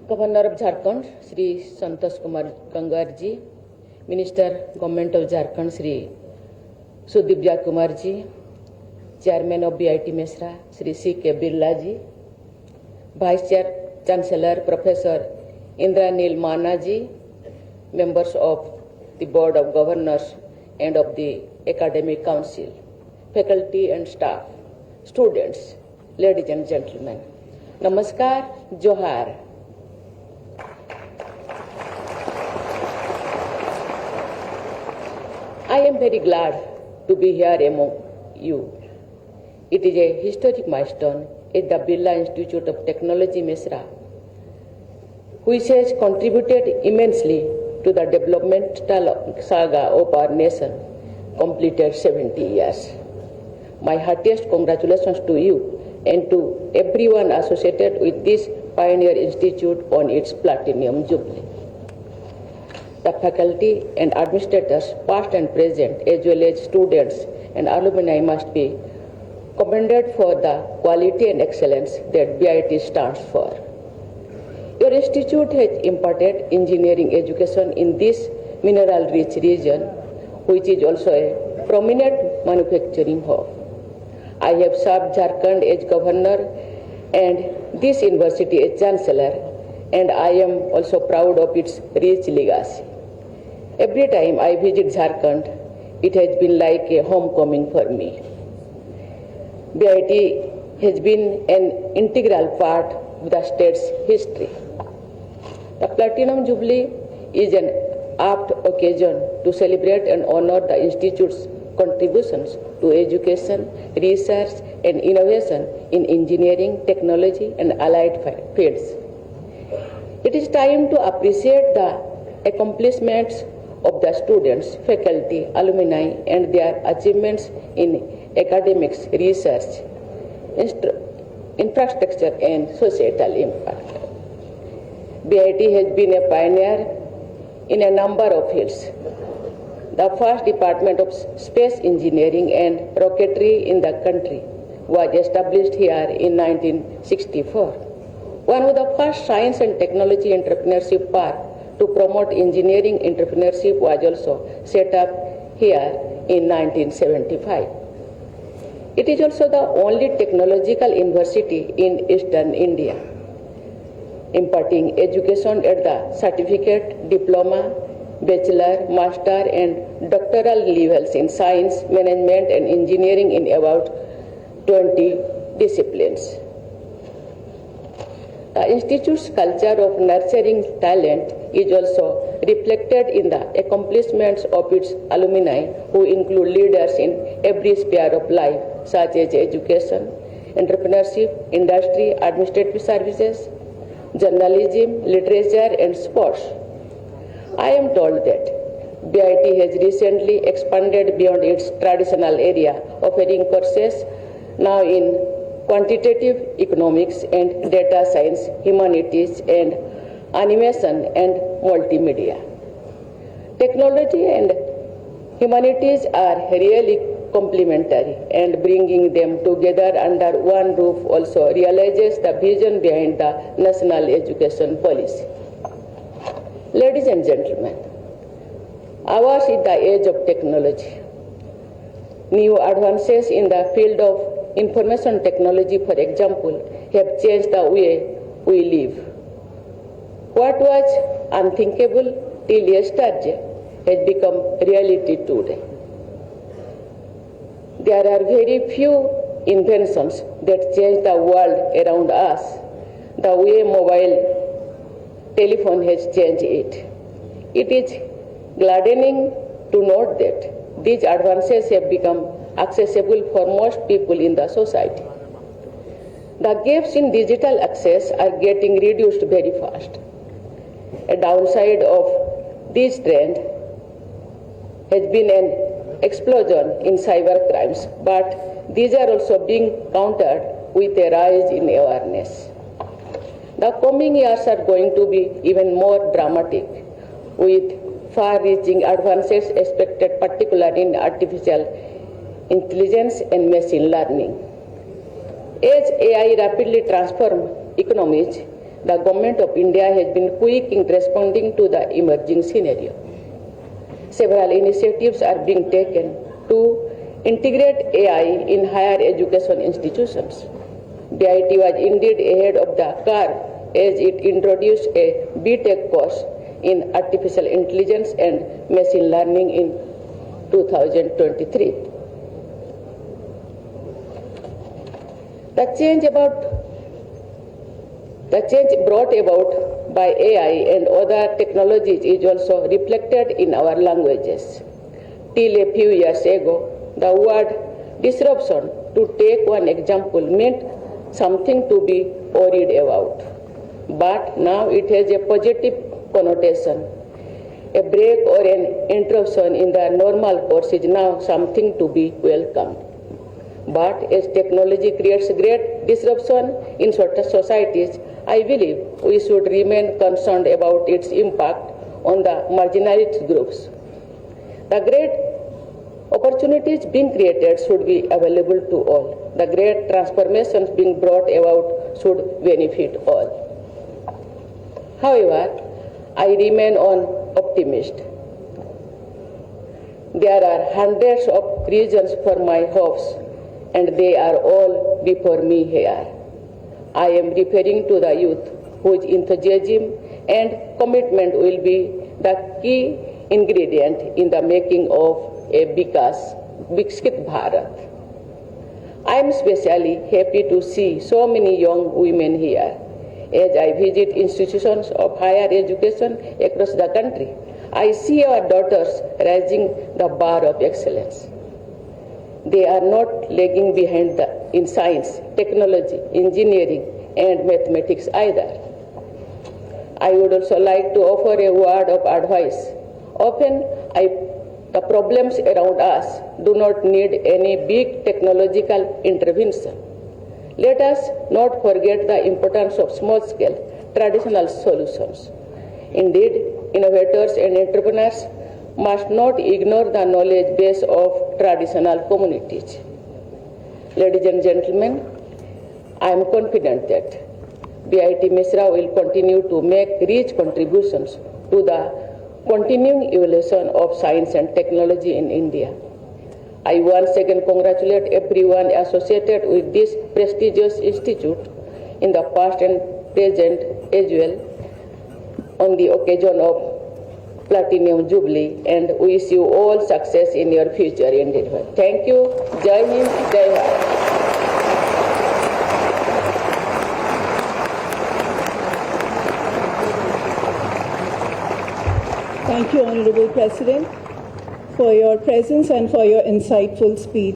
Governor of Jharkhand, Shri Santosh Kumar Gangar ji, Minister, Government of Jharkhand, Shri Sudipja Kumar ji, Chairman of BIT Mesra, Shri C.K. Birla ji, Vice Chancellor, Professor Indranil Mana ji, members of the Board of Governors and of the Academic Council, faculty and staff, students, ladies and gentlemen. Namaskar, Johar. I am very glad to be here among you. It is a historic milestone at the Birla Institute of Technology, Mesra, which has contributed immensely to the developmental saga of our nation, completed 70 years. My heartiest congratulations to you and to everyone associated with this Pioneer Institute on its Platinum Jubilee. The faculty and administrators, past and present, as well as students and alumni must be commended for the quality and excellence that BIT stands for. Your institute has imparted engineering education in this mineral-rich region, which is also a prominent manufacturing hub. I have served Jharkhand as governor and this university as chancellor, and I am also proud of its rich legacy. Every time I visit Jharkhand, it has been like a homecoming for me. BIT has been an integral part of the state's history. The Platinum Jubilee is an apt occasion to celebrate and honor the Institute's contributions to education, research, and innovation in engineering, technology, and allied fields. It is time to appreciate the accomplishments of the students, faculty, alumni, and their achievements in academics, research, infrastructure, and societal impact. BIT has been a pioneer in a number of fields. The first Department of Space Engineering and Rocketry in the country was established here in 1964. One of the first science and technology entrepreneurship park to promote engineering entrepreneurship was also set up here in 1975. It is also the only technological university in Eastern India, imparting education at the certificate, diploma, bachelor, master, and doctoral levels in science, management, and engineering in about 20 disciplines. The Institute's culture of nurturing talent is also reflected in the accomplishments of its alumni, who include leaders in every sphere of life, such as education, entrepreneurship, industry, administrative services, journalism, literature, and sports. I am told that BIT has recently expanded beyond its traditional area, offering courses now in quantitative economics and data science, humanities, and animation and multimedia. Technology and humanities are really complementary, and bringing them together under one roof also realizes the vision behind the national education policy. Ladies and gentlemen, ours is the age of technology. New advances in the field of information technology, for example, have changed the way we live. What was unthinkable till yesterday has become reality today. There are very few inventions that change the world around us the way mobile telephone has changed it. It is gladdening to note that these advances have become accessible for most people in the society. The gaps in digital access are getting reduced very fast. A downside of this trend has been an explosion in cyber crimes, but these are also being countered with a rise in awareness. The coming years are going to be even more dramatic, with far-reaching advances expected, particularly in artificial intelligence and machine learning. As AI rapidly transforms economies, the Government of India has been quick in responding to the emerging scenario. Several initiatives are being taken to integrate AI in higher education institutions. BIT was indeed ahead of the curve as it introduced a BTech course in artificial intelligence and machine learning in 2023. The change brought about by AI and other technologies is also reflected in our languages. Till a few years ago, the word disruption, to take one example, meant something to be worried about. But now it has a positive connotation. A break or an interruption in the normal course is now something to be welcomed. But as technology creates great disruption in societies, I believe we should remain concerned about its impact on the marginalized groups. The great opportunities being created should be available to all. The great transformations being brought about should benefit all. However, I remain an optimist. There are hundreds of reasons for my hopes, and they are all before me here. I am referring to the youth whose enthusiasm and commitment will be the key ingredient in the making of a Viksit Bharat. I am especially happy to see so many young women here. As I visit institutions of higher education across the country, I see our daughters raising the bar of excellence. They are not lagging behind in science, technology, engineering, and mathematics either. I would also like to offer a word of advice. Often, the problems around us do not need any big technological intervention. Let us not forget the importance of small-scale, traditional solutions. Indeed, innovators and entrepreneurs must not ignore the knowledge base of traditional communities. Ladies and gentlemen, I am confident that BIT Misra will continue to make rich contributions to the continuing evolution of science and technology in India. I once again congratulate everyone associated with this prestigious institute in the past and present as well on the occasion of Platinum Jubilee, and wish you all success in your future endeavor. Thank you. Jai Hind, Jai Bharat. Thank you, Honorable President, for your presence and for your insightful speech.